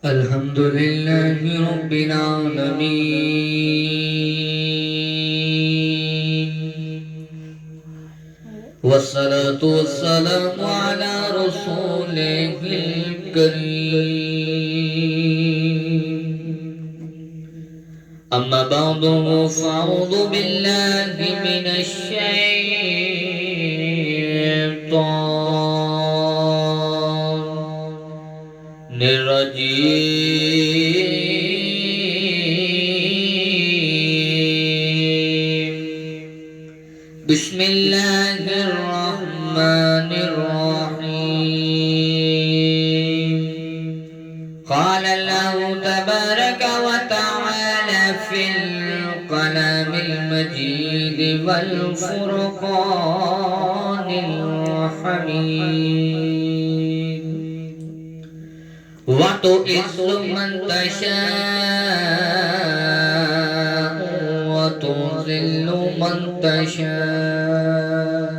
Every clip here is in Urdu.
الحمد لله رب العالمين، والصلاة والسلام على رسوله الكريم. أما بعد فأعوذ بالله من الشيطان الرجيم. بسم الله الرحمن الرحيم. قال الله تبارك وتعالى في الكلام المجيد والفرقان الحميد: وتعز من تشاء وتذل من تشاء.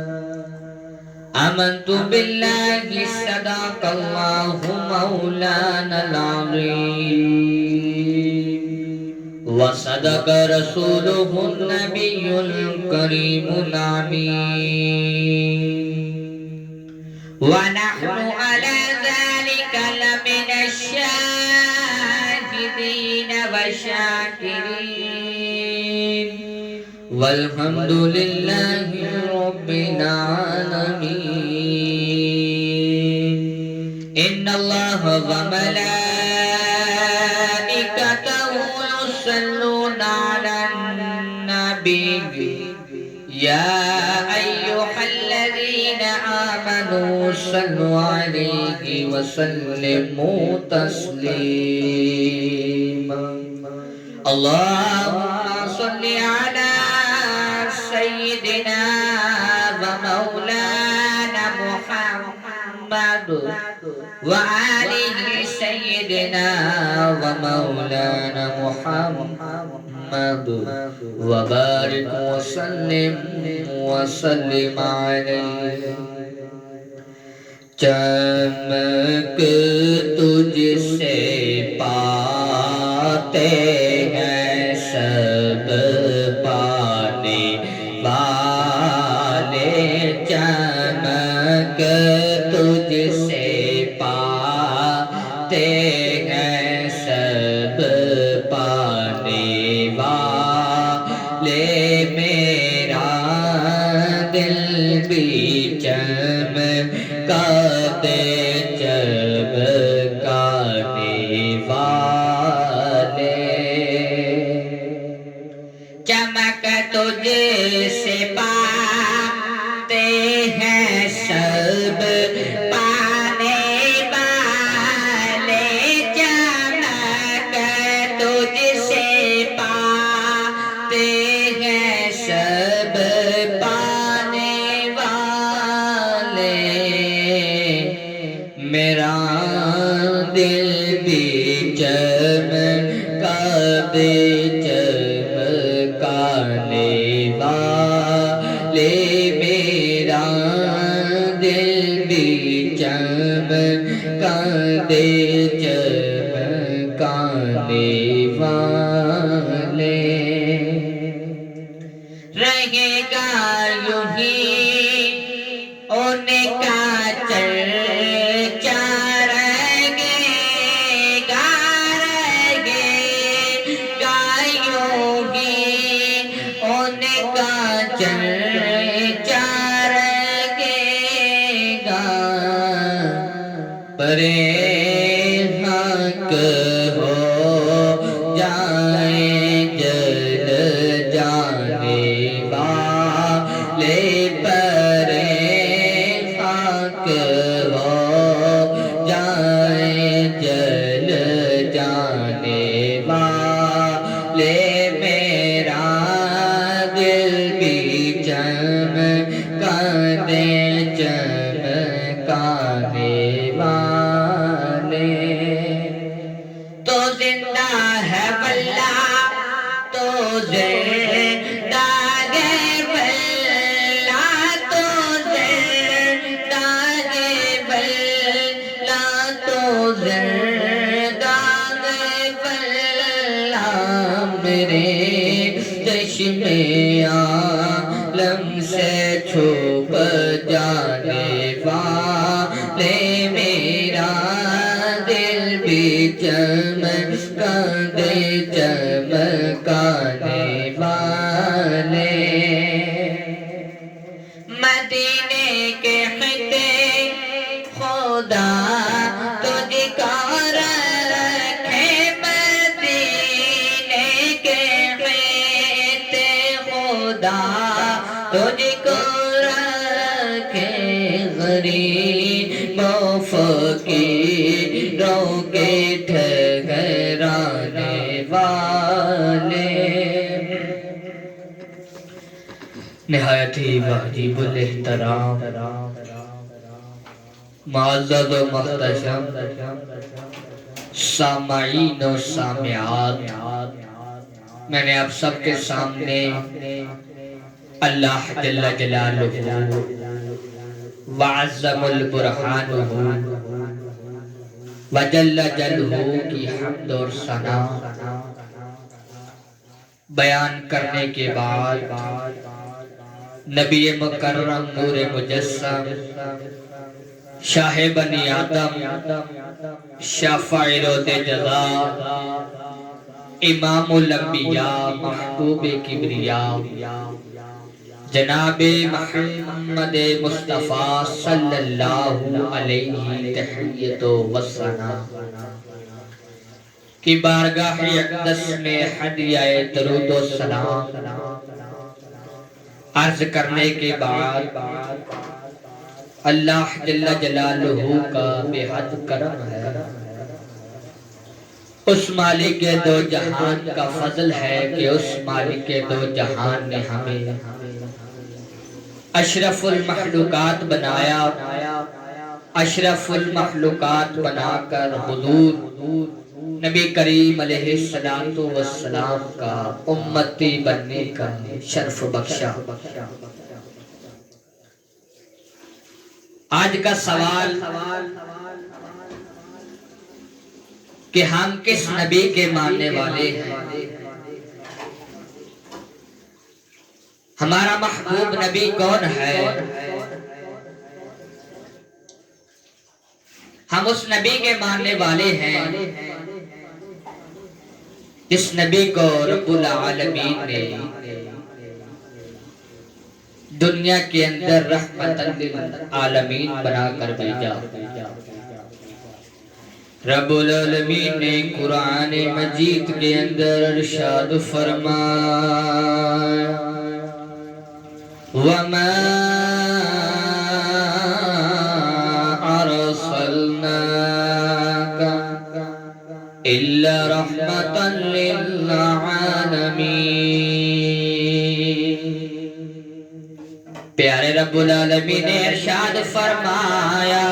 آمنت بالله صدق الله مولانا العظيم، وصدق رسوله النبي الكريم الأمين، ونحن على ذلك لمن الشاهدين والشاكرين، والحمد لله رب العالمين. إن الله وملائكته يصلون على النبي يا أيها الذين آمنوا صلوا عليه وسلموا تسليما. اللهم صل على سيدنا ومولانا محمد وآله سيدنا ومولانا محمد، وبارك وسلم عليه. چمک تجھ سے پاتے ہیں سب پانے والے، چمک تجھ سے پاتے ہیں سب پانے والے. میرا دل بھی چمکا دے چمکانے والے. چمک تجھ سے پاتے ہیں سب پانے والے، چمک تجھ سے پاتے ہیں سب پانے والے. میرا دل بھی چمکا دے چمکانے والے. میرا دل بھی چمکا دے چمکانے والے. رہے گا یوں ہی ان کا چرچا، رہے گا یوں ہی ان کا چرچا رہے گا. پرے حق ہو جائیں جل جانے والے، پرے حق ہو جائیں جل جانے والے. میرا دل بھی چمکا دے چمکانے والے. تو زندہ ہے واللہ، تو زندہ ہے واللہ، تو زندہ ہے واللہ، تو زندہ بھی چمکا دے چمکانے والے مدینے کے خطے خدا تجھ کو رکھے مدینے کے خطے خدا تجھ کو رکھے غریب و فقیروں کے ٹھہرانے والے نہایت ہی واجب الاحترام معزز و محتشم سامعین و سامعات، میں نے آپ سب کے سامنے اللہ جل جلالہ وعظم البرہانہ وجل جلہ کی حمد اور ثنا بیان کرنے کے بعد نبی مکرم نور مجسم شاہ بنی آدم شفیع رود جزا امام الانبیاء محبوب کبریاء جناب محمد مصطفیٰ صلی اللہ علیہ تحیت و ثنا کی بارگاہ اقدس میں ہدیہ درود و سلام عرض کرنے کے بعد اللہ جل جلالہ کا بے حد کرم ہے، اس مالک دو جہان کا فضل ہے کہ اس مالک دو جہان نے ہمیں اشرف المخلوقات بنایا، اشرف المخلوقات بنا کر حضور نبی کریم علیہ السلام کا امتی بننے کا شرف بخشا۔ آج کا سوال کہ ہم کس نبی کے ماننے والے ہیں؟ ہمارا محبوب نبی کون ہے؟ ہم اس نبی کے ماننے والے ہیں جس نبی کو رب العالمین نے دنیا کے اندر رحمت للعالمین بنا کر بھیجا۔ رب العالمین نے قرآن مجید کے اندر ارشاد فرمایا وَمَا أَرْسَلْنَاكَ إِلَّا رَحْمَةً لِلْعَالَمِينَ۔ پیارے رب العالمین نے ارشاد فرمایا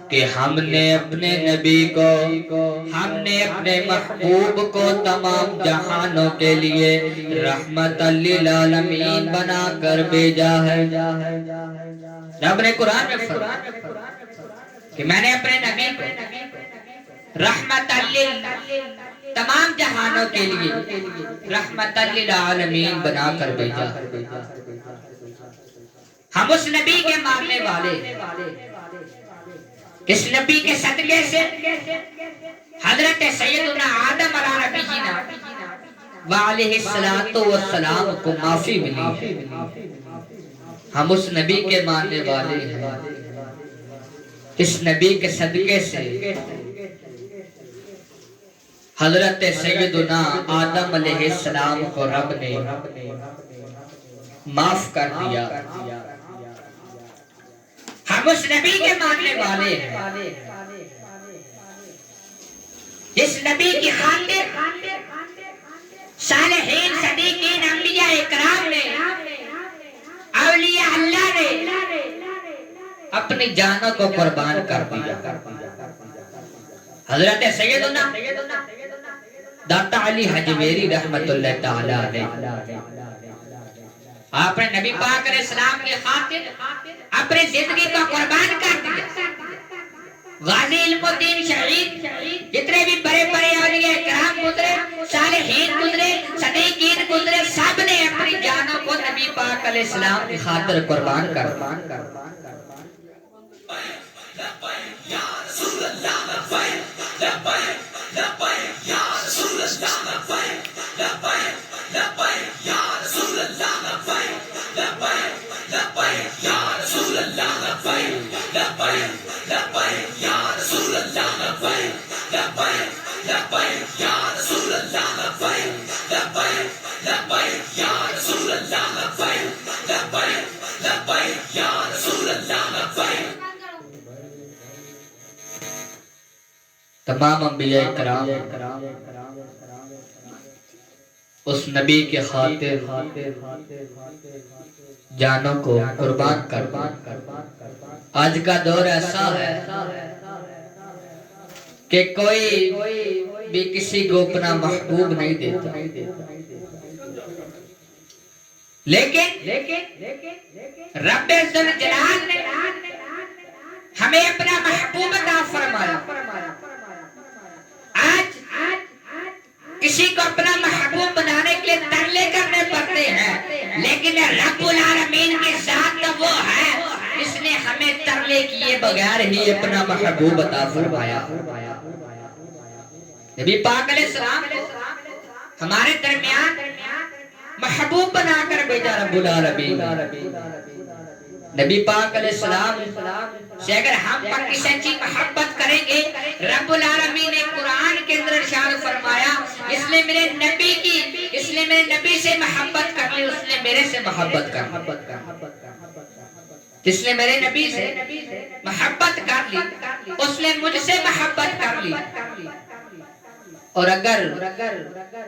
کہ ہم نے اپنے نبی کو، ہم نے اپنے محبوب کو تمام جہانوں کے لیے رحمت للعالمین بنا کر بھیجا ہے۔ رب نے قرآن میں فرمایا کہ میں نے اپنے نبی کو رحمت تمام جہانوں کے لیے رحمت للعالمین بنا کر بھیجا۔ ہم اس نبی کے ماننے والے، اس نبی کے صدقے سے حضرت سیدنا آدم علیہ نبینا وعلیہ السلام کو معافی ملی ہے۔ ہم اس نبی کے ماننے والے ہیں، اس نبی کے صدقے سے حضرت سیدنا آدم علیہ السلام کو رب نے معاف کر دیا۔ ہم اس نبی کے ماننے والے ہیں جس نبی کی خاطر صالحین صدیقین انبیاء اکرام نے، اولیاء اللہ نے اپنی جانوں کو قربان کر دیا۔ حضرت سیدنا داتا علی حجویری رحمت اللہ تعالیٰ علیہ آپ نے نبی پاک علیہ السلام کی خاطر اپنی زندگی کو قربان کر دیا۔ غازی علم الدین شہید جتنے بھی بڑے بڑے اولیاء کرام گزرے، صالحین گزرے، صدیقین گزرے، سب نے اپنی جانوں کو نبی پاک علیہ السلام کی خاطر قربان کر دیا۔ تمام انبیاء کرام اس نبی کے خاطر جانوں کو قربان کر. آج کا دور ایسا ہے کہ کوئی بھی کسی کو اپنا محبوب نہیں دیتا، لیکن رب ذوالجلال نے ہمیں اپنا محبوب عطا فرمایا. آج کسی کو اپنا محبوب بنانے کے لیے ترلے کرنے پڑتے ہیں، لیکن رب العالمین کی ذات وہ ہے جس نے ہمیں ترلے کیے بغیر ہی اپنا محبوب عطا فرمایا. نبی پاک علیہ السلام ہمارے درمیان محبوب بنا کر بھیجا رب العالمین. نبی پاک علیہ السلام سے اگر ہم پر کسی کی محبت کریں گے، رب العالمین نے قرآن کے اندر ارشاد فرمایا اس نے میرے نبی سے محبت کر لی، اس نے میرے سے محبت کر لی. جس نے میرے نبی سے محبت کر لی اس نے مجھ سے محبت کر لی. اور اگر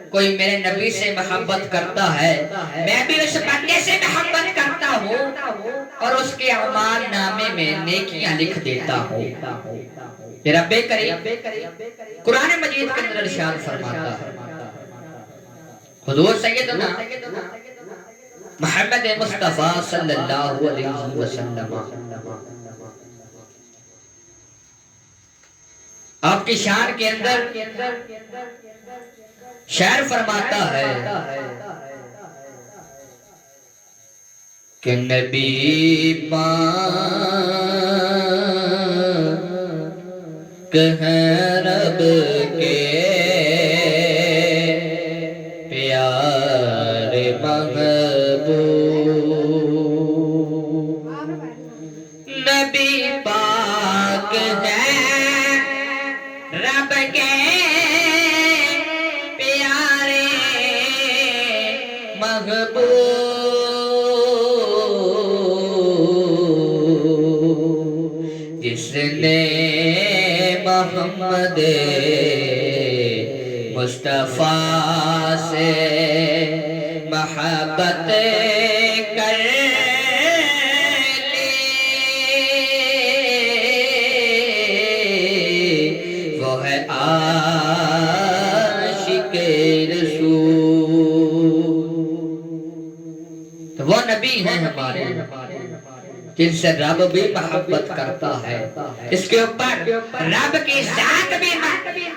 کوئی میرے نبی سے محبت کرتا ہے، میں بھی اس بندے سے محبت کرتا ہوں اور اس کے اعمال نامے میں نیکیاں لکھ دیتا ہوں. رب کریم قرآن مجید کے اندر ارشاد فرماتا ہے، حضور سیدنا محمد مصطفیٰ صلی اللہ علیہ وسلم آپ کی شان کے اندر شعر فرماتا ہے کہ نبی پاک ہیں رب کے پیارے محبوب. نبی پاک ہیں رب کے پیارے محبوب، جس نے محمد مصطفیٰ سے محبت کر لی، وہ ہے عاشق رسول. تو وہ نبی ہیں ہمارے جن سے رب بھی محبت کرتا ہے. اس کے اوپر رب کی ذات بھی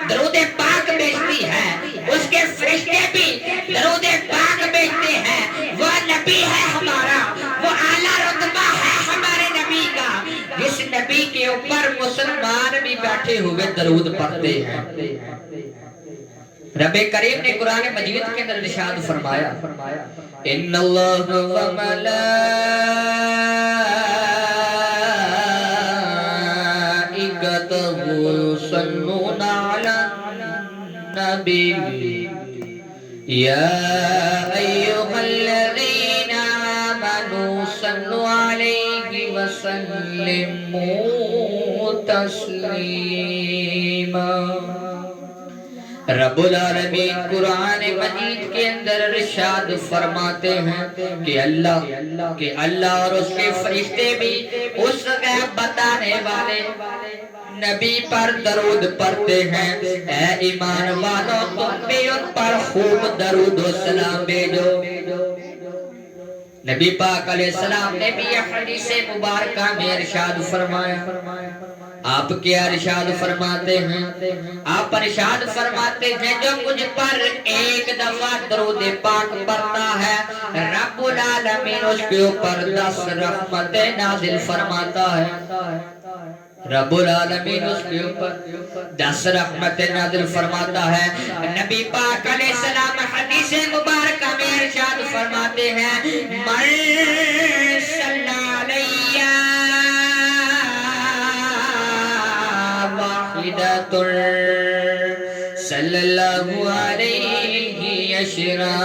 درود پاک بھیجتی ہے، اس کے فرشتے بھی درود پاک بھیجتے ہیں. وہ نبی ہے ہمارا، وہ اعلیٰ رتبہ ہے ہمارے نبی کا، جس نبی کے اوپر مسلمان بھی بیٹھے ہوئے درود پڑھتے ہیں. رب کریم نے قرآن مجید کے اندر ارشاد فرمایا ان اللہ و يصلون على النبي يا أيها الذين آمنوا صلوا عليه وسلموا تسليما. رب العالمین قرآن مجید کے اندر ارشاد فرماتے ہیں کہ اللہ اور اس کے فرشتے بھی اس غیب بتانے والے نبی پر درود پڑھتے ہیں. اے ایمان والوں تم بھی ان پر خوب درود و سلام بھیجو. نبی پاک علیہ السلام نے بھی یہ حدیث مبارکہ میں ارشاد فرمایا. آپ کیا ارشاد فرماتے ہیں؟ آپ ارشاد فرماتے ہیں جو مجھ پر ایک دفعہ درود پاک پڑھتا ہے رب العالمین اس کے اوپر 10 رحمتیں نازل فرماتا ہے. رب العالمین اس کے اوپر 10 رحمتیں نازل فرماتا ہے. نبی پاک علیہ السلام حدیث مبارکہ میں ارشاد فرماتے ہیں من صلی علیہ واحدۃ صلی اللہ علیہ اشرا.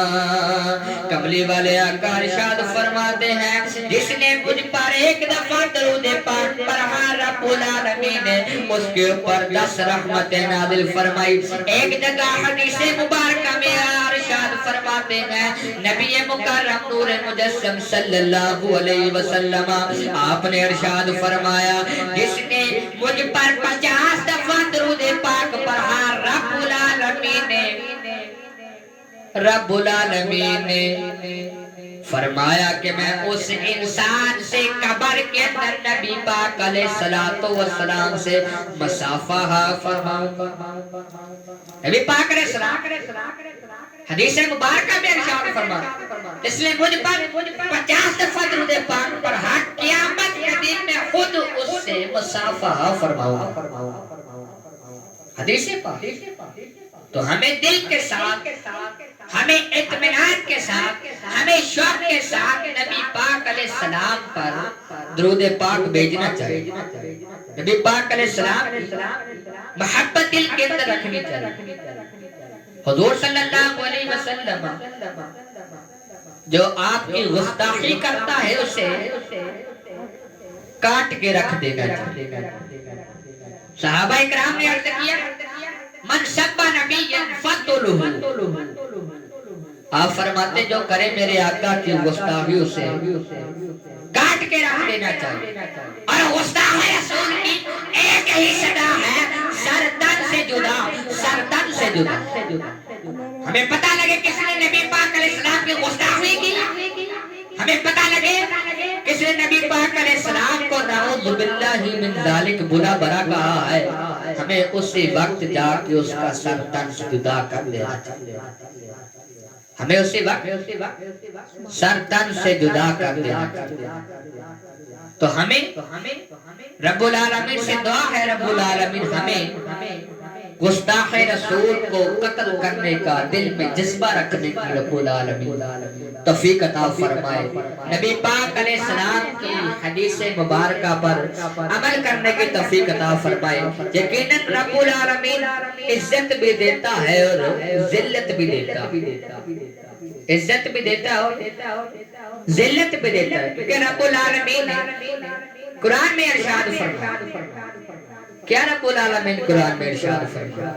کملی والے آقا ارشاد فرماتے ہیں جس نے مجھ پر ایک دفعہ درود پاک پڑھا رب العالمین نے اس کے اوپر 10 رحمتیں نازل فرمائی. ایک جگہ حدیث مبارکہ میں ارشاد فرماتے ہیں نبی مکرم نور مجسم صلی اللہ علیہ وسلم آپ نے ارشاد فرمایا جس نے مجھ پر 50 دفعہ درود پاک پڑھا رب العالمین نے فرمایا کہ میں اس انسان سے قبر کے اندر نبی پاک علیہ الصلوۃ والسلام سے مصافحہ فرماؤں گا. نبی پاک علیہ السلام حدیث مبارکہ میں ارشاد فرمایا اس لیے مجھ پر 50 دفعہ درود پاک پڑھا قیامت کے دن میں خود اس سے مصافحہ فرماؤں گا. حدیث پاک. تو ہمیں دل کے ساتھ ہمیں اطمینان کے ساتھ ہمیں شوق کے ساتھ نبی پاک علیہ السلام پر درود پاک بھیجنا چاہیے. نبی پاک علیہ السلام محبت دل کے اندر رکھنی چاہیے. حضور صلی اللہ علیہ وسلم جو آپ کی گستاخی کرتا ہے اسے کاٹ کے رکھ دینا چاہیے. صحابہ اکرام نے عرض کیا من سب نبی فقتلہ. آپ فرماتے جو کرے میرے آقا کی گستاخی اسے کاٹ کے رکھ دینا چاہیے. اور گستاخ رسول کی ایک ہی صدا ہے سردن سے جدا، سردن سے جدا. ہمیں پتہ لگے کس نے نبی پاک علیہ السلام کی گستاخی کی، ہمیں پتہ لگے کس نے نبی پاک علیہ السلام کو نعوذ باللہ من ذالک بلا برا کہا ہے، ہمیں اسی وقت جا کے اس کا سر تن سے جدا کر دینا چاہیے. ہمیں اسی وقت سر تن سے جدا کر دینا چاہیے. تو ہمیں رب العالمین سے دعا ہے رب العالمین ہمیں گستاخ رسول کو قتل کرنے کا دل میں جذبہ رکھنے کی رب العالمین توفیق عطا فرمائے. نبی پاک علیہ السلام کی حدیث مبارکہ پر عمل کرنے کی توفیق عطا فرمائے. یقیناً رب العالمین عزت بھی دیتا ہے اور ذلت بھی دیتا ہے. عزت بھی دیتا ہے اور ذلت بھی دیتا ہے کیونکہ رب العالمین نے قرآن میں ارشاد فرمایا. کیا رب العالمین قرآن میں ارشاد فرمایا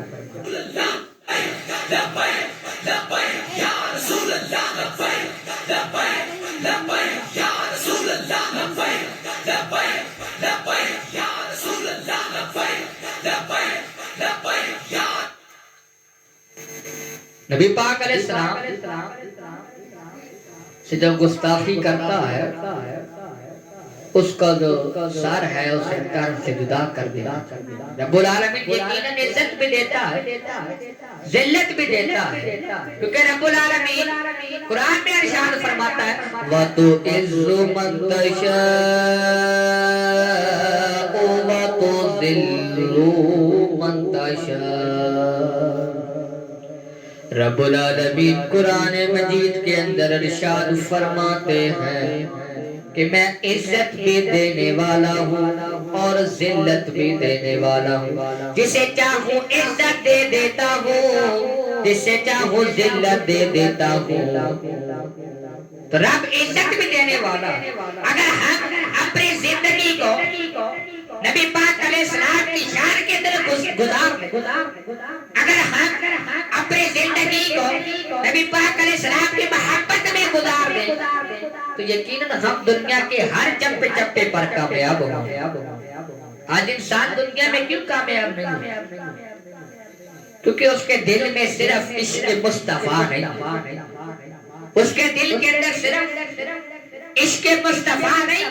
نبی پاک علیہ السلام سے جب گستاخی کرتا ہے اس کا جو سر ہے اسے تن سے جدا کر دینا. رب العالمین یقیناً عزت بھی دیتا ہے ذلت بھی دیتا ہے کیونکہ رب العالمین قرآن میں ارشاد فرماتا ہے وَتُعِزُّ مَن تَشَاءُ وَتُذِلُّ مَن تَشَاءُ. رب العالمین قرآن مجید کے اندر ارشاد فرماتے ہیں کہ میں عزت بھی دینے والا ہوں اور ذلت بھی دینے والا ہوں. جسے چاہوں عزت دے دیتا ہوں، جسے چاہوں ذلت دے دیتا ہوں. تو رب عزت بھی دینے والا. اگر ہم اپنی زندگی کو نبی پاک علیہ السلام کی شان کے اندر گزار لیں، اگر ہم اپنی زندگی کو نبی پاک علیہ السلام کی محبت میں گزار دیں تو یقیناً ہم دنیا کے ہر چپے چپے پر کامیاب ہوں گے. آج انسان دنیا میں کیوں کامیاب نہیں ہے؟ کیونکہ اس کے دل میں صرف عشق مصطفیٰ نہیں، اس کے دل کے اندر صرف عشق مصطفیٰ نہیں،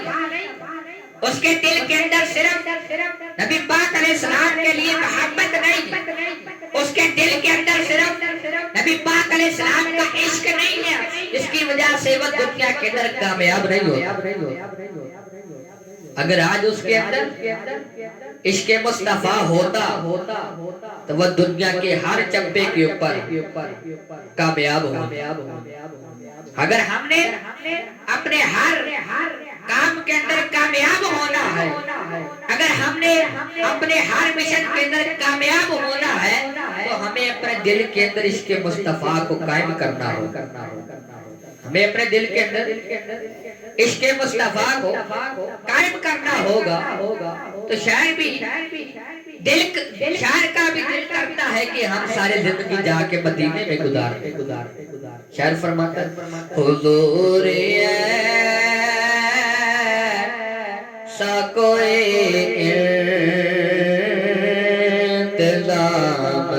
اس کے دل کے اندر صرف نبی پاک علیہ السلام کے لیے محبت نہیں، اس کے دل کے اندر صرف نبی پاک علیہ السلام کا عشق نہیں ہے، اس کی وجہ سے وہ دنیا کے اندر کامیاب نہیں ہوتا. اگر آج اس کے اندر عشق مصطفیٰ ہوتا تو وہ دنیا کے ہر چمپے کے اوپر کامیاب ہو. اگر ہم نے اپنے ہر کام کے اندر کامیاب ہونا ہے، اگر ہم نے اپنے ہر مشن کے اندر کامیاب ہونا ہے، تو ہمیں اپنے دل کے اندر عشق مصطفیٰ کو قائم کرنا ہوگا. ہمیں اپنے دل کے اندر عشق مصطفیٰ کو قائم کرنا ہوگا. تو شاعر کا بھی دل کرتا ہے کہ ہم سارے زندگی جا کے مدینے میں گزارتے. شاعر فرماتا ہے حضور ایسا کوئی انتظام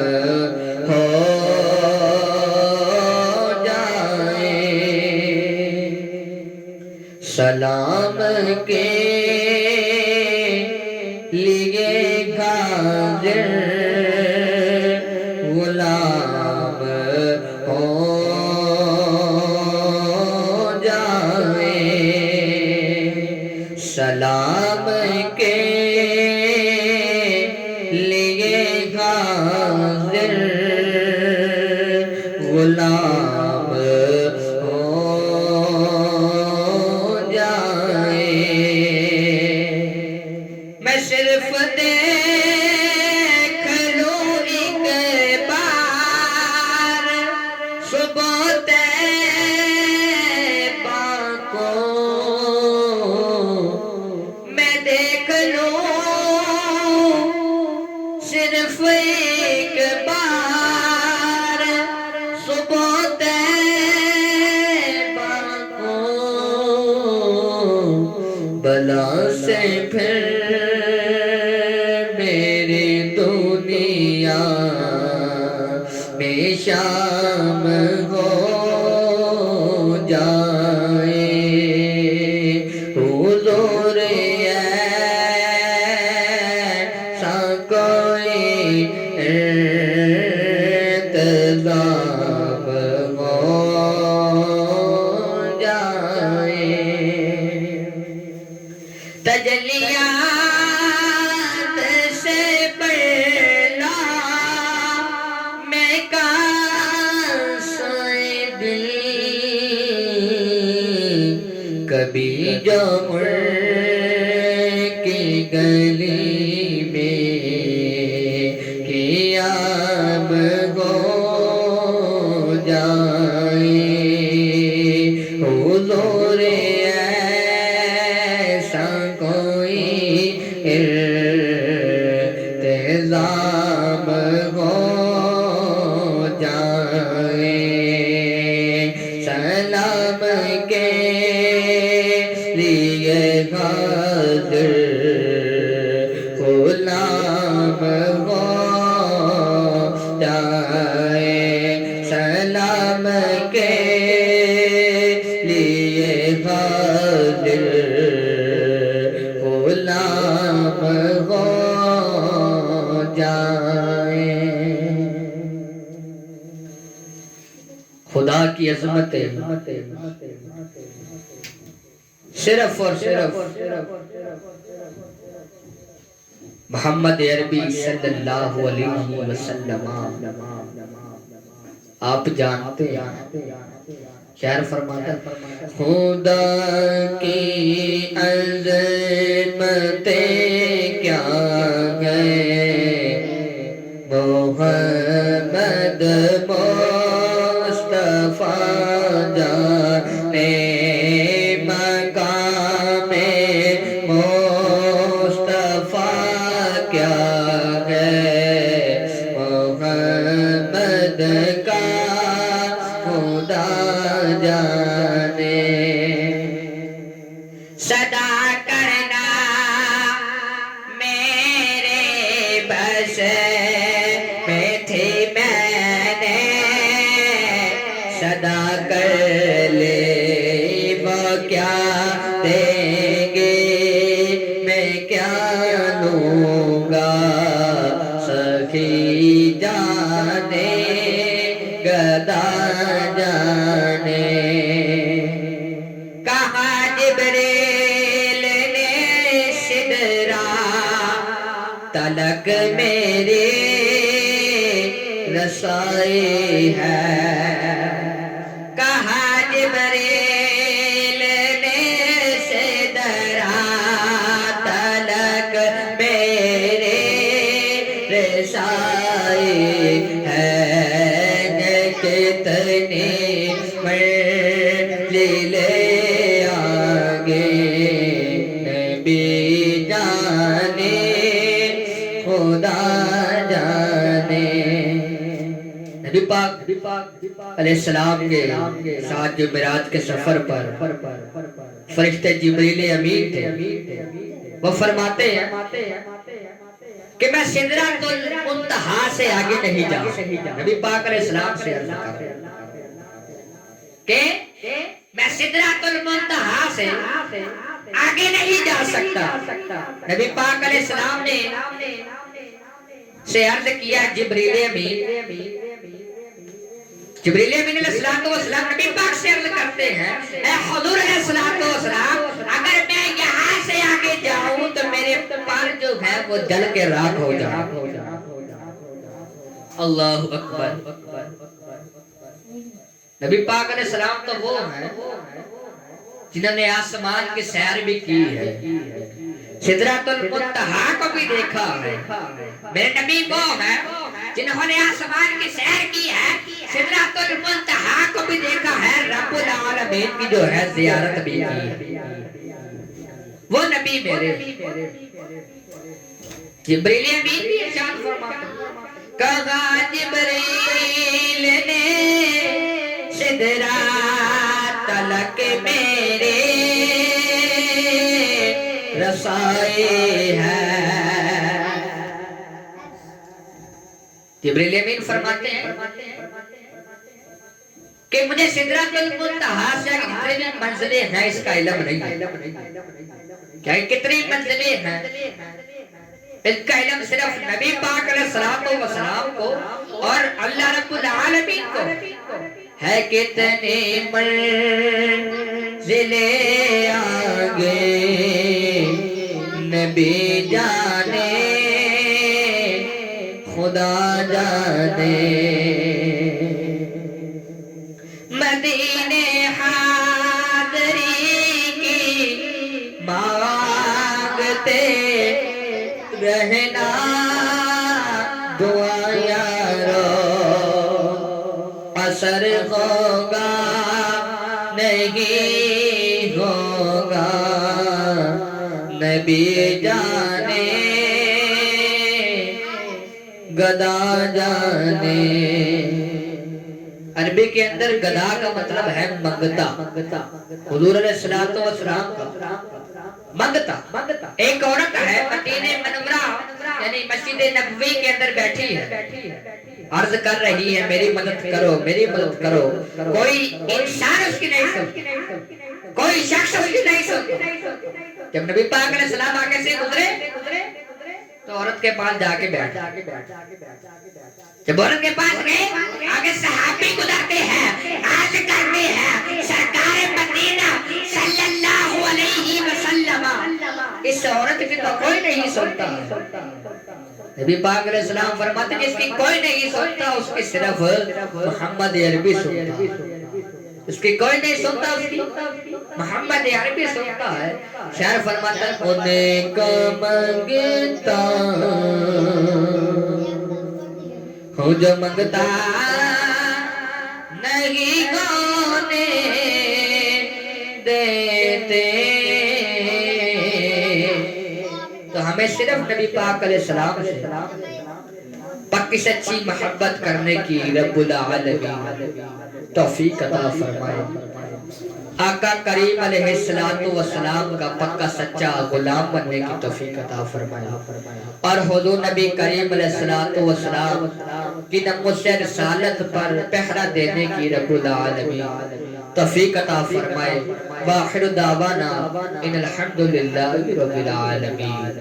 ہو جائے سلام کے لیے حاضر غلام ہو جائے سلام کے لیے حاضر غلام ہو جائے. میں صرف دیکھ لوں ایک بار صبح طیبہ کو، میں دیکھ لوں صرف ایک بار صبح طیبہ کو، بلا سے پھر میری دنیا میں شام ہو جائے. حضور ایسا کوئی انتظام ہو جائے. تجلیات سے پہلا میں کاسے دل کبھی جو کی گلی میں قیام ہو جائے. حضور ایسا کوئی انتظام ہو جائے سلام کے لیے حاضر غلام ہو جائے سلام کے لیے حاضر غلام ہو جائے. خدا کی عظمت صرف اور صرف محمد عربی صلی اللہ علیہ وسلم آپ جانتے ہیں. شاعر فرماتا ہے خدا کی عظمتیں کیا ہے محمد مصطفیٰ جانے مقام مصطفیٰ کیا ہے محمد کا خدا جانے. صدا کرنا میرے بس میں تھی میں نے صدا کر لے وہ کیا دیں گے میں کیا لوں گا سخی جانے گدا جانے. کہا جبریل نے سدرا تلک میری رسائی ہے کہا جبریل نے سدرا تلک میری رسائی ہے کتنی منزل آگے نبی جانے خدا جانے نبی پاک علیہ السلام کے ساتھ جو معراج کے سفر پر فرشتے جبریل امین تھے وہ فرماتے ہیں کہ میں سدرۃ المنتہا سے آگے نہیں جا سکتا نبی پاک علیہ السلام سے عرض کرتے ہیں کہ میں سدرۃ المنتہا سے آگے نہیں جا سکتا نبی پاک علیہ السلام نے سے عرض کیا جبریل امین علیہ السلام نبی پاک سے عرض کرتے ہیں اے حضور علیہ السلام اگر میں یہاں سے آگے جاؤں تو میرے پر جو ہے وہ جل کے راکھ ہو جائے اللہ اکبر نبی پاک علیہ السلام تو وہ ہیں جنہوں نے آسمان کی سیر بھی کی ہے سدرۃ المنتہا کو بھی دیکھا ہے میرے نبی وہ ہیں جنہوں نے آسمان کی سیر کی ہے سدرۃ المنتہا کو بھی دیکھا ہے رب العالمین کی جو ہے زیارت بھی کی ہے وہ نبی میرے جبریل امین بھی ارشاد فرماتے ہیں کہا جبریل نے سدرۃ تلک میرے رسائی ہے جبریل امین فرماتے ہیں کہ مجھے سدرۃ المنتہا سے کتنی منزلیں ہیں اس کا علم نہیں کیا کتنی منزلیں ہیں اس کا علم صرف نبی پاک علیہ السلام کو اور اللہ رب العالمین کو ہے کتنی منزلیں آگے نبی جانے خدا جانے مدینے حاضری کی مانگتے رہنا دعا یارو اثر ہوگا نہیں ہوگا نبی جانے گدا جانے عربی کے اندر گدا کا مطلب ہے منگتا حضور علیہ السلام کا منگتا ایک عورت ہے مدینہ منورہ یعنی مسجد نبوی کے اندر بیٹھی ہے عرض کر رہی ہے میری مدد کرو کوئی انسان اس کی نہیں سنتا کوئی شخص اس کی نہیں سنتا جب نبی پاک علیہ السلام آگے سے گزرے تو عورت کے پاس جا کے بیٹھ جب عورت کے پاس گئے آگے صحابی گزرتے ہیں عرض کرتے ہیں سرکار مدینہ صلی اللہ علیہ وسلم اس عورت کی تو کوئی نہیں سنتا نبی پاک علیہ السلام فرماتے ہیں جس کی کوئی نہیں سنتا اس کی صرف محمد عربی سنتا اس کی کوئی نہیں سنتا اس کی محمد عربی سنتا ہے شاعر فرماتا ہے انہیں کو منگتا ہوں جو منگتا نہیں کونے دیتے تو ہمیں صرف نبی پاک علیہ السلام سے پکی سچی محبت کرنے کی رب العالمین توفیق عطا فرمائے آقا کریم علیہ السلام کا پکا سچا غلام بننے کی توفیق عطا فرمائے اور حضور نبی کریم علیہ السلام کی نمو سے رسالت پر پہرا دینے کی رب العالمین توفیق عطا فرمائے وآخر دعوانا ان الحمدللہ رب العالمین